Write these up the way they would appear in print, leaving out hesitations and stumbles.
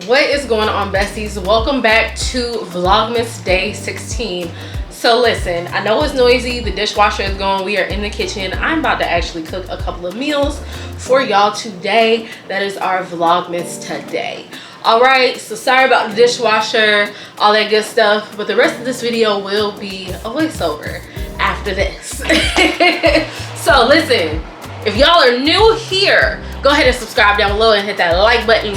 What is going on, besties? Welcome back to Vlogmas day 16. So listen, I know it's noisy, the dishwasher is going, we are in the kitchen. I'm about to actually cook a couple of meals for y'all today. That is our Vlogmas today. All right, so sorry about the dishwasher, all that good stuff, but the rest of this video will be a voiceover after this. So listen, if y'all are new here, go ahead and subscribe down below and hit that like button.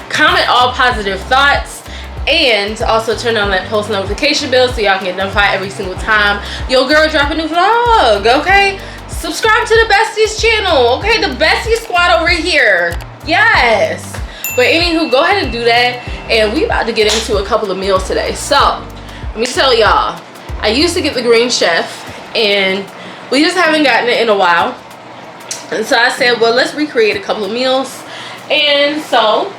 Comment all positive thoughts, and also turn on that post notification bell so y'all can get notified every single time your girl drop a new vlog. Okay, subscribe to the Besties channel. Okay, the Besties squad over here. Yes. But anywho, go ahead and do that, and we about to get into a couple of meals today. So let me tell y'all, I used to get the Green Chef, and we just haven't gotten it in a while. And so I said, well, let's recreate a couple of meals. And so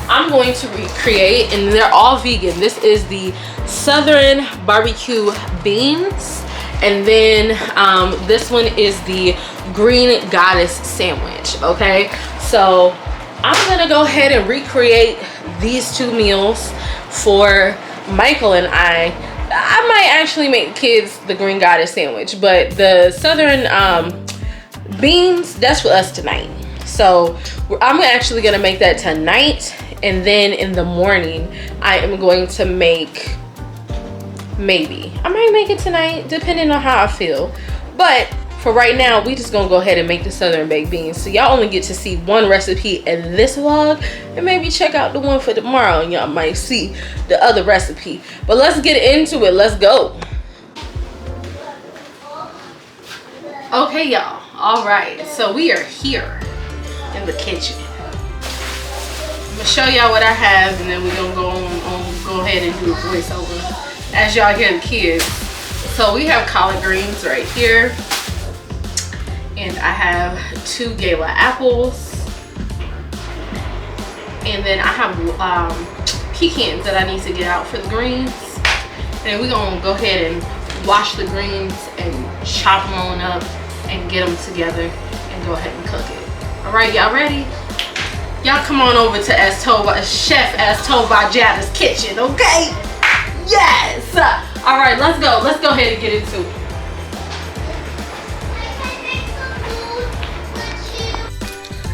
I'm going to recreate, and they're all vegan. This is the Southern barbecue beans, and then this one is the Green Goddess sandwich. Okay, so I'm gonna go ahead and recreate these two meals for Michael and I might actually make the kids the Green Goddess sandwich, but the Southern beans, that's for us tonight. So I'm actually gonna make that tonight, and then in the morning I am going to make, maybe I might make it tonight depending on how I feel, but for right now we just gonna go ahead and make the Southern baked beans. So y'all only get to see one recipe in this vlog, and maybe check out the one for tomorrow and y'all might see the other recipe. But let's get into it. Let's go. Okay y'all, all right, so we are here in the kitchen. I'm gonna show y'all what I have, and then we're gonna go ahead and do a voiceover as y'all hear the kids. So we have collard greens right here, and I have 2 gala apples, and then I have pecans that I need to get out for the greens. And we're gonna go ahead and wash the greens and chop them on up and get them together and go ahead and cook it. All right, y'all ready? Y'all come on over to Chef As Told by Jada's kitchen, okay? Yes! All right, let's go. Let's go ahead and get into it.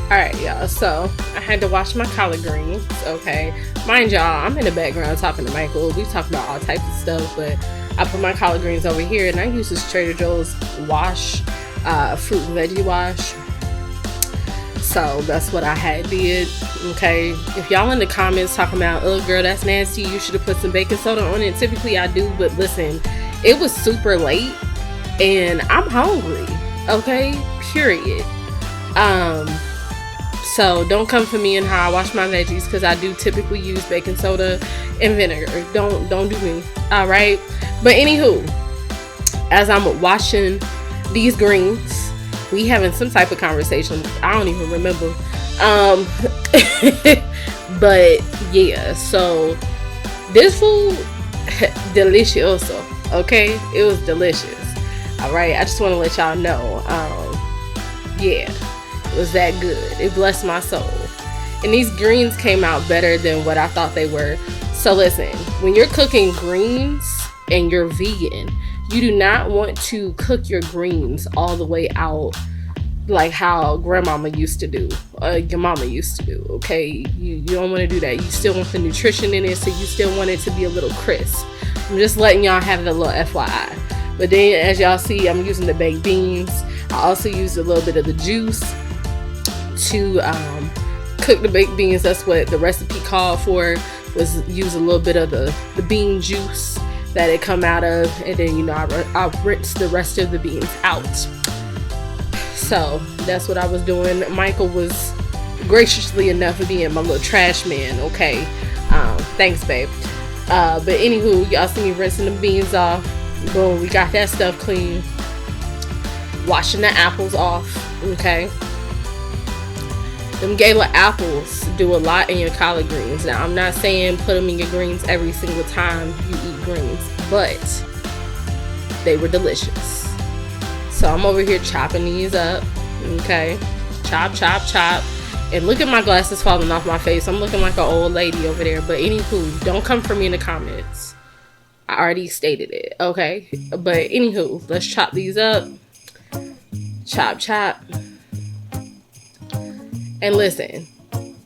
All right, y'all, so I had to wash my collard greens, okay? Mind y'all, I'm in the background talking to Michael. We talk about all types of stuff, but I put my collard greens over here, and I use this Trader Joe's wash, fruit and veggie wash. So that's what I had did, okay? If y'all in the comments talking about, oh girl, that's nasty, you should have put some baking soda on it, typically I do, but listen, it was super late and I'm hungry, okay? Period. So don't come for me and how I wash my veggies, because I do typically use baking soda and vinegar. Don't do me, all right? But anywho, as I'm washing these greens, we having some type of conversation. I don't even remember. But yeah, so this food, delicioso, okay? It was delicious. All right, I just want to let y'all know, yeah, it was that good. It blessed my soul. And these greens came out better than what I thought they were. So listen, when you're cooking greens and you're vegan, you do not want to cook your greens all the way out like how grandmama used to do, your mama used to do, okay? You don't want to do that. You still want the nutrition in it, so you still want it to be a little crisp. I'm just letting y'all have it a little FYI. But then as y'all see, I'm using the baked beans. I also used a little bit of the juice to cook the baked beans. That's what the recipe called for, was use a little bit of the bean juice that it come out of, and then, you know, I rinse the rest of the beans out. So that's what I was doing. Michael was graciously enough to be in my little trash man, okay? Thanks, babe. But anywho, y'all see me rinsing the beans off. Boom, we got that stuff clean. Washing the apples off, okay? Them gala apples do a lot in your collard greens. Now, I'm not saying put them in your greens every single time you eat greens, but they were delicious. So I'm over here chopping these up, okay? Chop, chop, chop. And look at my glasses falling off my face. I'm looking like an old lady over there. But anywho, don't come for me in the comments. I already stated it, okay? But anywho, let's chop these up. Chop, chop. And listen,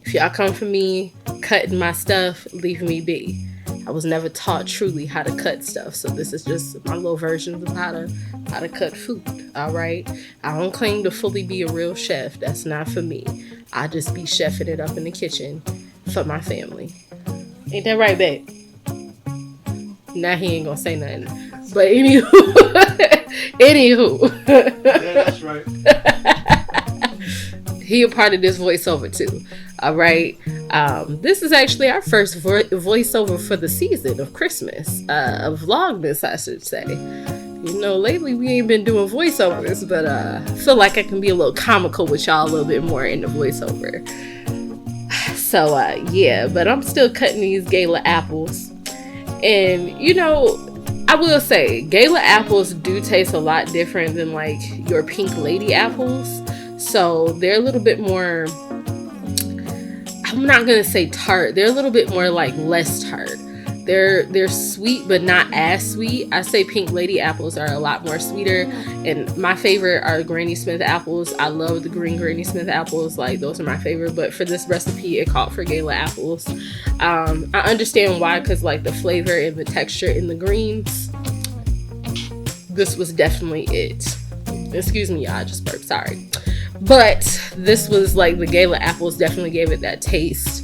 if y'all come for me cutting my stuff, leave me be. I was never taught truly how to cut stuff, so this is just my little version of how to cut food. All right, I don't claim to fully be a real chef. That's not for me. I just be chefing it up in the kitchen for my family. Ain't that right, babe? Now he ain't gonna say nothing. But anywho, Yeah, that's right. He a part of this voiceover too. All right. This is actually our first voiceover for the season of Christmas. Of Vlogmas, I should say. You know, lately we ain't been doing voiceovers, but I feel like I can be a little comical with y'all a little bit more in the voiceover. So yeah, but I'm still cutting these gala apples. And you know, I will say gala apples do taste a lot different than like your pink lady apples. So they're a little bit more, I'm not gonna say tart, they're a little bit more like less tart. They're sweet but not as sweet. I say pink lady apples are a lot more sweeter, and my favorite are Granny Smith apples. I love the green Granny Smith apples, like those are my favorite, but for this recipe it called for gala apples. I understand why, because like the flavor and the texture in the greens, this was definitely it. Excuse me, y'all, I just burped, sorry. But this was like the gala apples definitely gave it that taste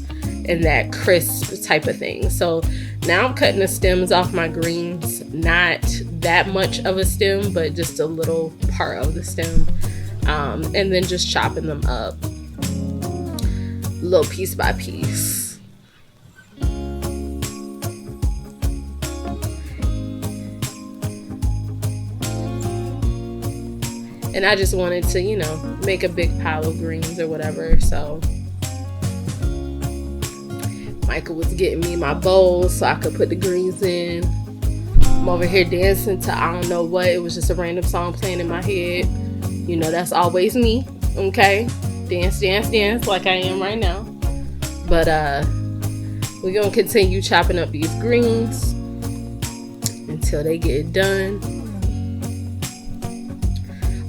and that crisp type of thing. So now I'm cutting the stems off my greens. Not that much of a stem, but just a little part of the stem. And then just chopping them up little piece by piece. And I just wanted to, you know, make a big pile of greens or whatever. So Michael was getting me my bowl so I could put the greens in. I'm over here dancing to I don't know what. It was just a random song playing in my head. You know, that's always me. Okay? Dance, dance, dance like I am right now. But we're going to continue chopping up these greens until they get done.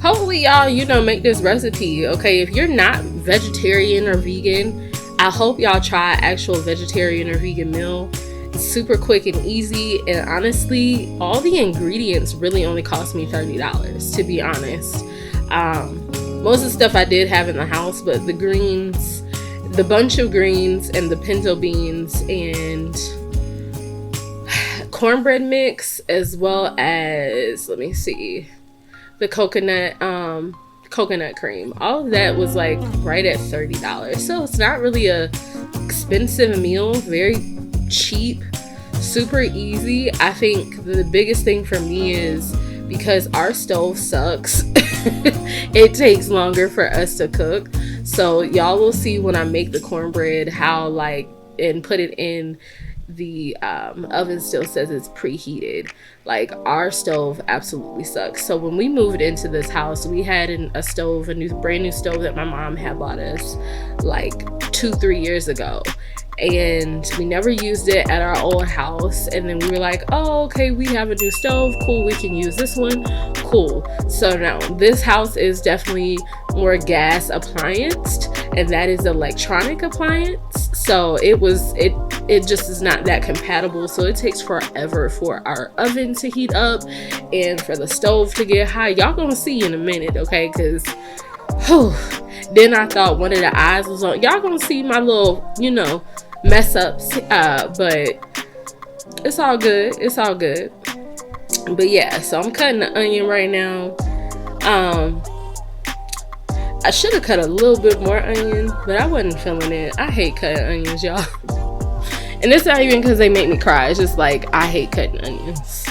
Hopefully y'all, you know, make this recipe, okay? If you're not vegetarian or vegan, I hope y'all try actual vegetarian or vegan meal. It's super quick and easy, and honestly, all the ingredients really only cost me $30, to be honest. Most of the stuff I did have in the house, but the greens, the bunch of greens and the pinto beans and cornbread mix, as well as, let me see, the coconut cream, all of that was like right at $30. So it's not really a expensive meal, very cheap, super easy. I think the biggest thing for me is because our stove sucks, it takes longer for us to cook. So y'all will see when I make the cornbread how like, and put it in the oven still says it's preheated. Like our stove absolutely sucks. So when we moved into this house, we had a stove, brand new stove that my mom had bought us like 2-3 years ago, and we never used it at our old house. And then we were like, oh, okay, we have a new stove, cool, we can use this one, cool. So now this house is definitely more gas applianced, and that is electronic appliance. So it just is not that compatible. So it takes forever for our oven to heat up and for the stove to get hot. Y'all gonna see in a minute, okay? Because then I thought one of the eyes was on. Y'all gonna see my little, you know, mess ups, but it's all good. It's all good. But yeah, so I'm cutting the onion right now. I should have cut a little bit more onion, but I wasn't feeling it. I hate cutting onions, y'all. And it's not even because they make me cry. It's just like I hate cutting onions.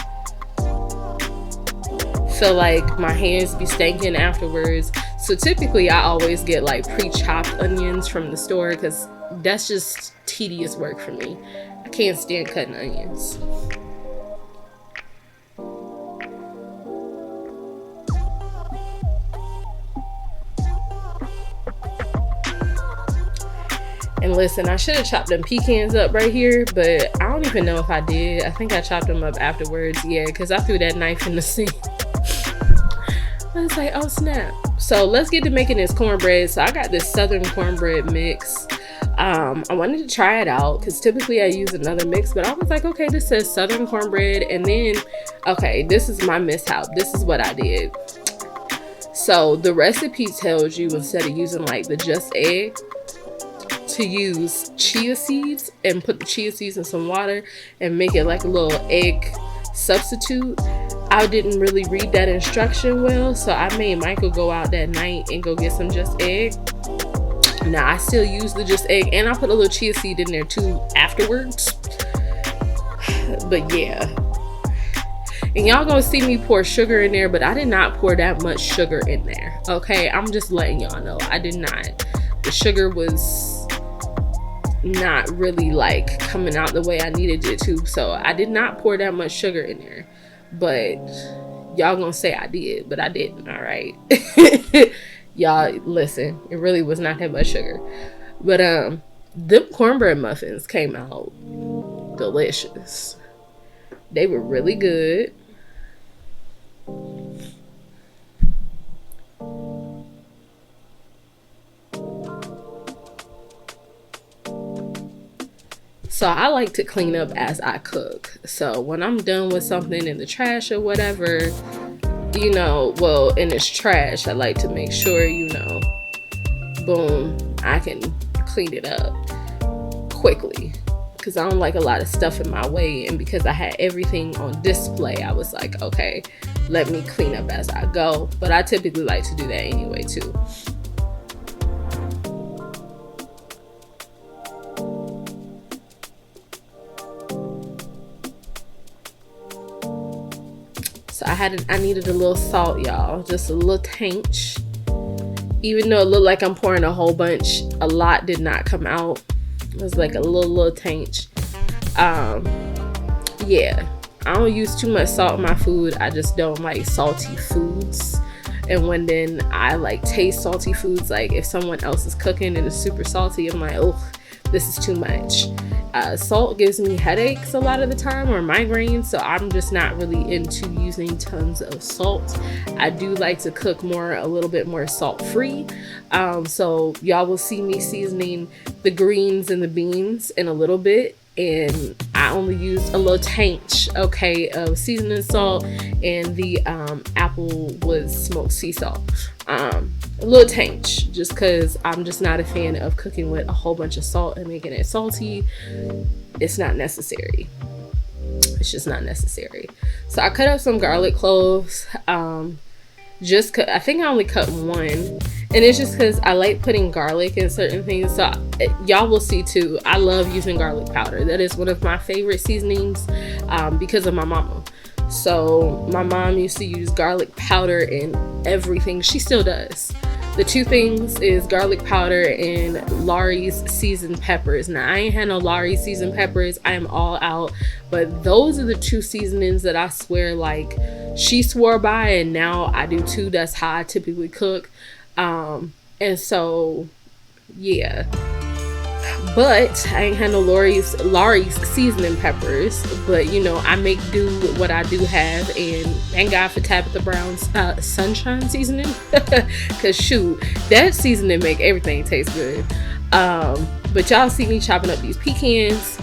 Feel like my hands be stinking afterwards. So typically I always get like pre-chopped onions from the store, because that's just tedious work for me. I can't stand cutting onions. And listen, I should have chopped them pecans up right here, but I don't even know if I did. I think I chopped them up afterwards. Yeah, because I threw that knife in the sink. I was like, oh snap. So let's get to making this cornbread. So I got this southern cornbread mix. I wanted to try it out because typically I use another mix, but I was like, okay, this says southern cornbread. And then, okay, this is my mishap. This is what I did. So the recipe tells you, instead of using like the just egg, to use chia seeds and put the chia seeds in some water and make it like a little egg substitute. I didn't really read that instruction well, so I made Michael go out that night and go get some just egg. Now I still use the just egg, and I put a little chia seed in there too afterwards. But yeah, and y'all gonna see me pour sugar in there, but I did not pour that much sugar in there. Okay, I'm just letting y'all know I did not. The sugar was not really like coming out the way I needed it to, so I did not pour that much sugar in there. But y'all gonna say I did, but I didn't. All right. Y'all listen, it really was not that much sugar. But them cornbread muffins came out delicious. They were really good. So I like to clean up as I cook. So when I'm done with something in the trash or whatever, you know, well, in it's trash, I like to make sure, you know, boom, I can clean it up quickly, because I don't like a lot of stuff in my way. And because I had everything on display, I was like, okay, let me clean up as I go. But I typically like to do that anyway too. So I needed a little salt, y'all, just a little tinge. Even though it looked like I'm pouring a whole bunch, a lot did not come out. It was like a little tinge. Yeah, I don't use too much salt in my food. I just don't like salty foods. And when then I like taste salty foods, like if someone else is cooking and it's super salty, I'm like, oh, this is too much. Salt gives me headaches a lot of the time, or migraines, so I'm just not really into using tons of salt. I do like to cook a little bit more salt free. So y'all will see me seasoning the greens and the beans in a little bit, and I only used a little tinge, okay, of seasoning salt, and the apple was smoked sea salt. A little tinge, just because I'm just not a fan of cooking with a whole bunch of salt and making it salty. It's not necessary. It's just not necessary. So I cut up some garlic cloves. I think I only cut one, and it's just because I like putting garlic in certain things. So y'all will see too, I love using garlic powder. That is one of my favorite seasonings because of my mama. So my mom used to use garlic powder in everything. She still does. The two things is garlic powder and Laurie's seasoned peppers. Now I ain't had no Laurie's seasoned peppers. I am all out. But those are the two seasonings that I swear like she swore by, and now I do too. That's how I typically cook. And so yeah. But I ain't had no Laurie's seasoning peppers. But you know, I make do with what I do have, and thank God for Tabitha Brown's sunshine seasoning. Cause shoot, that seasoning make everything taste good. But y'all see me chopping up these pecans.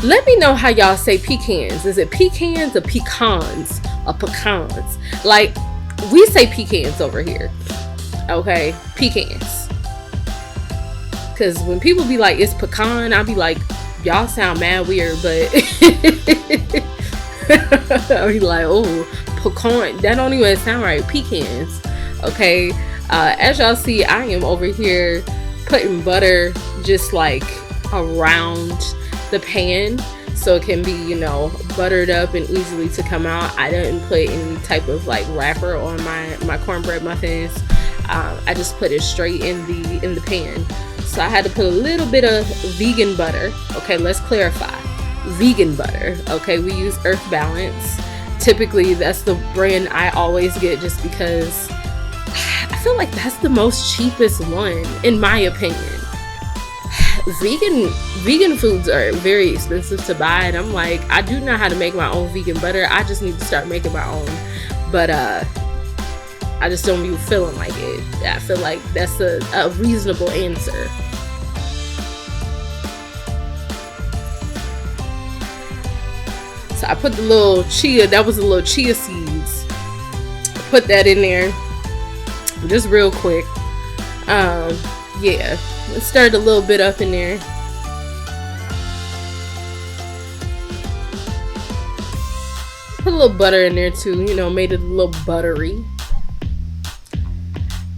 Let me know how y'all say pecans. Is it pecans or pecans or pecans? Like we say pecans over here. Okay, pecans. Because when people be like, it's pecan, I'll be like, y'all sound mad weird, but I'll be like, oh, pecan, that don't even sound right. Pecans. Okay. As y'all see, I am over here putting butter just like around the pan so it can be, you know, buttered up and easily to come out. I didn't put any type of like wrapper on my cornbread muffins. I just put it straight in the pan. So I had to put a little bit of vegan butter. Okay, let's clarify. Vegan butter. Okay, we use Earth Balance. Typically, that's the brand I always get just because I feel like that's the most cheapest one, in my opinion. vegan foods are very expensive to buy, and I'm like, I do know how to make my own vegan butter. I just need to start making my own, but I just don't be feeling like it. I feel like that's a reasonable answer. So I put the little chia, that was the little chia seeds. Put that in there just real quick. Yeah, let's stir it a little bit up in there. Put a little butter in there too, you know, made it a little buttery.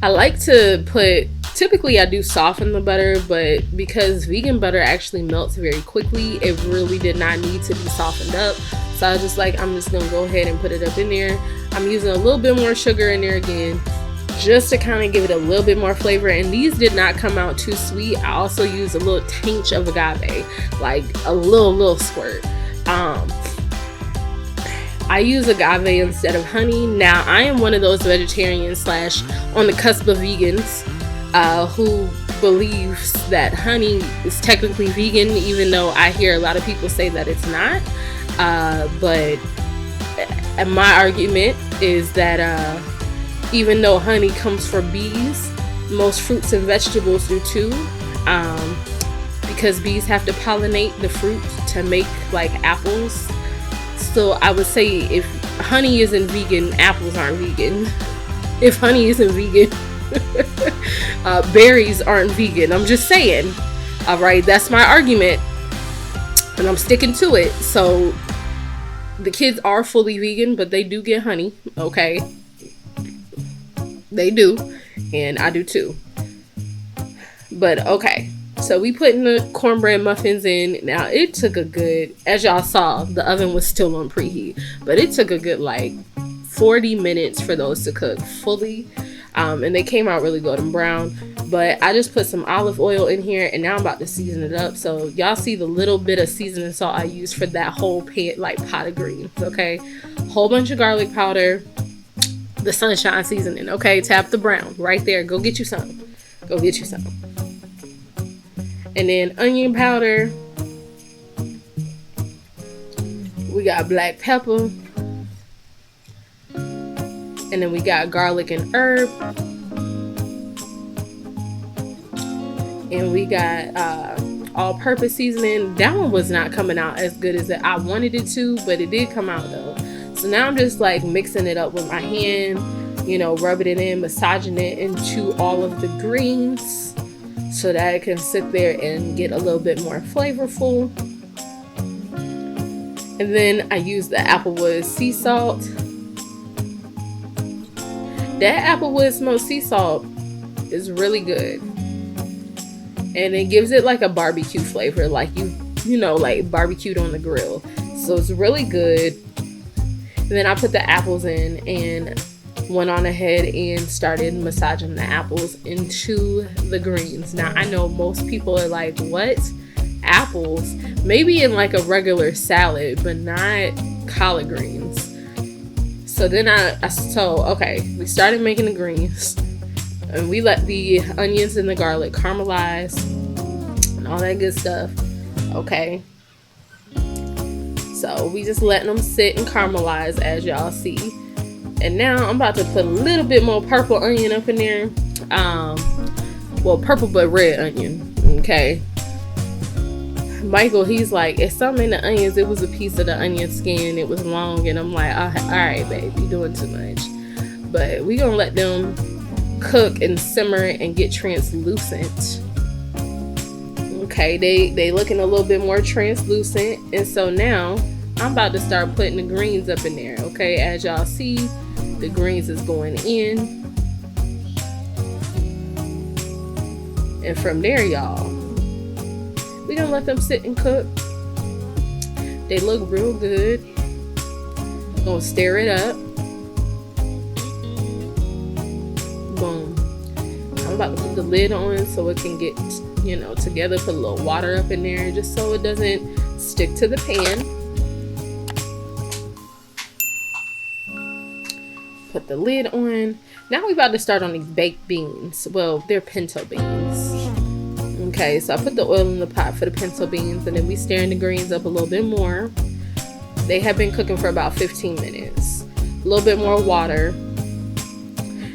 I like to put, typically I do soften the butter, but because vegan butter actually melts very quickly, it really did not need to be softened up. So I was just like, I'm just gonna go ahead and put it up in there. I'm using a little bit more sugar in there again, just to kind of give it a little bit more flavor. And these did not come out too sweet. I also used a little tinge of agave, like a little squirt. I use agave instead of honey. Now, I am one of those vegetarians slash on the cusp of vegans who believes that honey is technically vegan, even though I hear a lot of people say that it's not. But my argument is that even though honey comes from bees, most fruits and vegetables do too, because bees have to pollinate the fruit to make like apples. So I would say if honey isn't vegan, apples aren't vegan. If honey isn't vegan, berries aren't vegan. I'm just saying. All right, that's my argument, and I'm sticking to it. So the kids are fully vegan, but they do get honey. Okay, they do, and I do too. But okay. So we putting the cornbread muffins in. Now it took a good, as y'all saw, the oven was still on preheat, but it took a good like 40 minutes for those to cook fully. And they came out really golden brown. But I just put some olive oil in here, and now I'm about to season it up. So y'all see the little bit of seasoning salt I used for that whole pan, like pot of greens. Okay, whole bunch of garlic powder, the sunshine seasoning. Okay, tap the brown right there. Go get you some. Go get you some. And then onion powder. We got black pepper. And then we got garlic and herb. And we got all-purpose seasoning. That one was not coming out as good as I wanted it to, but it did come out though. So now I'm just like mixing it up with my hand, you know, rubbing it in, massaging it into all of the greens, so that it can sit there and get a little bit more flavorful. And then I use the applewood sea salt. That applewood smoked sea salt is really good, and it gives it like a barbecue flavor, like you know, like barbecued on the grill. So it's really good. And then I put the apples in and went on ahead and started massaging the apples into the greens. Now I know most people are like, what? Apples? Maybe in like a regular salad, but not collard greens. So then okay, we started making the greens, and we let the onions and the garlic caramelize and all that good stuff. Okay, so we just letting them sit and caramelize, as y'all see. And now I'm about to put a little bit more purple onion up in there. Well, purple but red onion. Okay. Michael, he's like, it's something in the onions. It was a piece of the onion skin. It was long. And I'm like, all right, babe, you're doing too much. But we gonna let them cook and simmer and get translucent. Okay, they looking a little bit more translucent. And so now I'm about to start putting the greens up in there. Okay, as y'all see, the greens is going in. And from there, y'all, we're gonna let them sit and cook. They look real good. Gonna stir it up. Boom. I'm about to put the lid on so it can get, you know, together. Put a little water up in there just so it doesn't stick to the pan. Put the lid on. Now we're about to start on these baked beans. Well, they're pinto beans. Okay, so I put the oil in the pot for the pinto beans, and then we stirring the greens up a little bit more. They have been cooking for about 15 minutes. A little bit more water.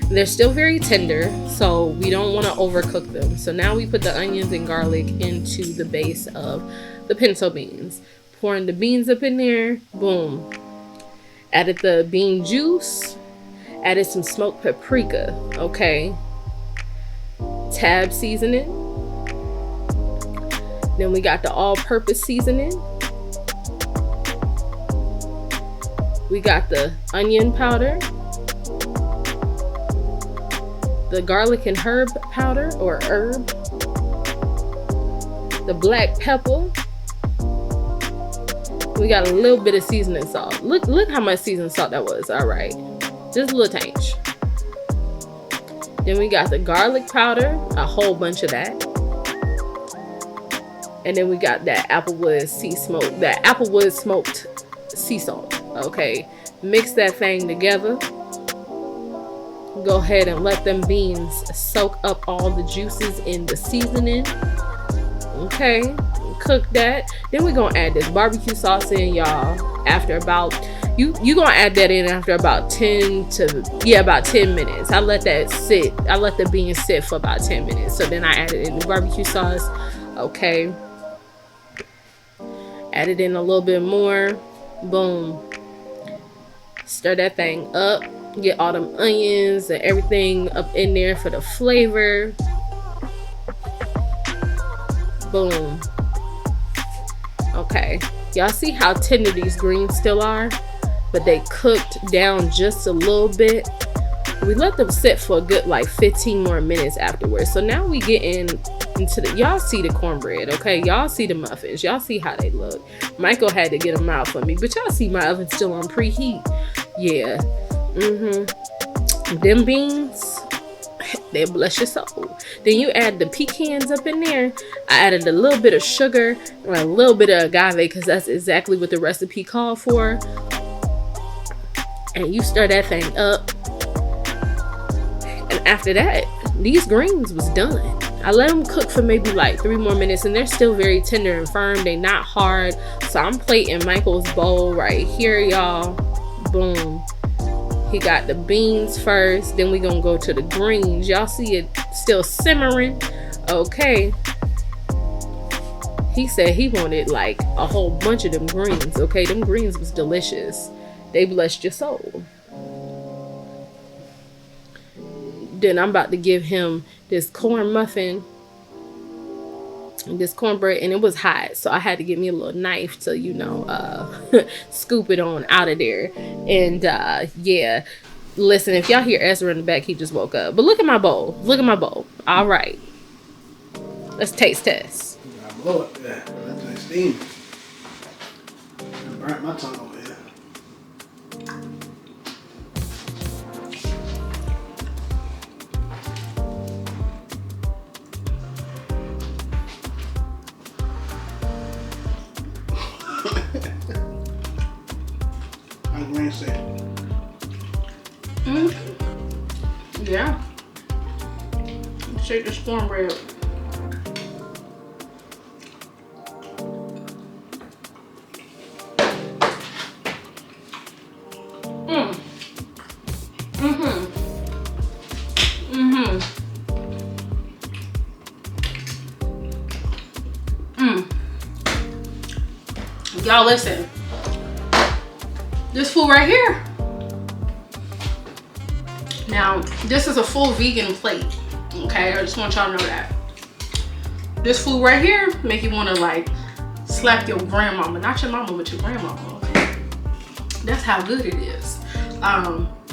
They're still very tender, so we don't want to overcook them. So now we put the onions and garlic into the base of the pinto beans. Pouring the beans up in there. Boom. Added the bean juice. Added some smoked paprika. Okay. Tab seasoning. Then we got the all-purpose seasoning. We got the onion powder, the garlic and herb powder or herb, the black pepper. We got a little bit of seasoning salt. Look how much seasoned salt that was. All right, just a little tinge. Then we got the garlic powder, a whole bunch of that. And then we got that applewood smoked sea salt. Okay, mix that thing together. Go ahead and let them beans soak up all the juices in the seasoning. Okay, cook that. Then we're gonna add this barbecue sauce in, y'all. After about you gonna add that in after about 10 minutes. I let that sit. I let the beans sit for about 10 minutes. So then I added in the barbecue sauce. Okay, added in a little bit more. Boom. Stir that thing up. Get all them onions and everything up in there for the flavor. Boom. Okay. Y'all see how tender these greens still are? But they cooked down just a little bit. We let them sit for a good like 15 more minutes afterwards. So now we get into the, y'all see the cornbread, okay? Y'all see the muffins. Y'all see how they look. Michael had to get them out for me, but y'all see my oven still on preheat. Yeah. Them beans, they bless your soul. Then you add the pecans up in there. I added a little bit of sugar and a little bit of agave because that's exactly what the recipe called for. And you stir that thing up. And after that, these greens was done. I let them cook for maybe like 3 more minutes, and they're still very tender and firm. They not hard. So I'm plating Michael's bowl right here, y'all. Boom. He got the beans first, then we gonna go to the greens. Y'all see it still simmering. Okay. He said he wanted like a whole bunch of them greens. Okay, them greens was delicious. They blessed your soul. Then I'm about to give him this corn muffin, this cornbread, and it was hot, so I had to get me a little knife to, you know, scoop it on out of there. And yeah, listen, if y'all hear Ezra in the back, he just woke up. But look at my bowl. Look at my bowl. All right, let's taste test. I blow it. Yeah, that's nice steam. I burnt my tongue over here. Yeah. Shake this cornbread. Y'all listen. This food right here. Now, this is a full vegan plate. Okay, I just want y'all to know that. This food right here make you want to like slap your grandmama, not your mama, but your grandmama. Okay, that's how good it is.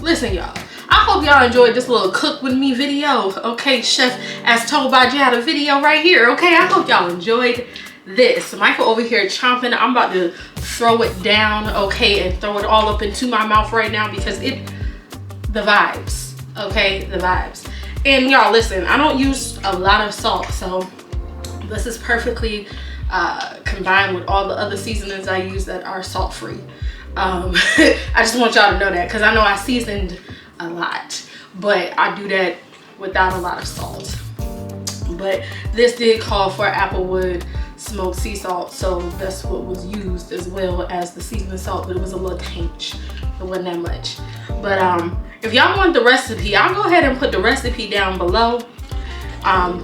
Listen, y'all. I hope y'all enjoyed this little cook with me video. Okay, Chef As Told by Jada video right here. Okay, I hope y'all enjoyed this. Michael over here chomping. I'm about to throw it down, okay, and throw it all up into my mouth right now because the vibes, okay, the vibes. And y'all listen, I don't use a lot of salt, so this is perfectly combined with all the other seasonings I use that are salt free. I just want y'all to know that because I know I seasoned a lot, but I do that without a lot of salt. but this did call for applewood smoked sea salt, so that's what was used as well as the seasoning salt, but it was a little tinge. It wasn't that much. But if y'all want the recipe, I'll go ahead and put the recipe down below.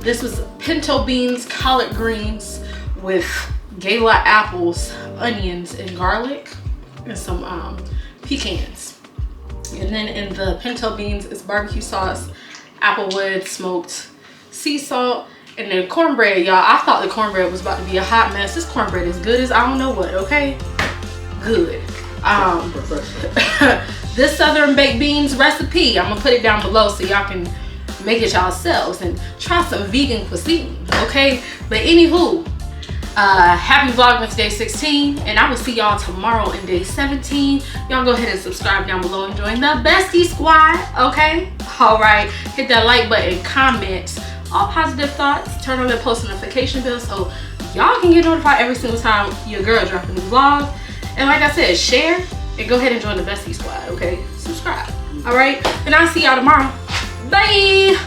This was pinto beans, collard greens with gala apples, onions, and garlic, and some pecans. And then in the pinto beans is barbecue sauce, applewood smoked sea salt, and then cornbread, y'all. I thought the cornbread was about to be a hot mess. This cornbread is good as I don't know what, okay? Good. This southern baked beans recipe, I'm gonna put it down below so y'all can make it yourselves and try some vegan cuisine, okay? But anywho, happy Vlogmas day 16, and I will see y'all tomorrow in day 17. Y'all go ahead and subscribe down below and join the Bestie Squad, okay? All right, hit that like button, comment all positive thoughts, turn on the post notification bell so y'all can get notified every single time your girl drops a new vlog. And like I said, share and go ahead and join the Bestie Squad, okay? Subscribe, all right? And I'll see y'all tomorrow. Bye.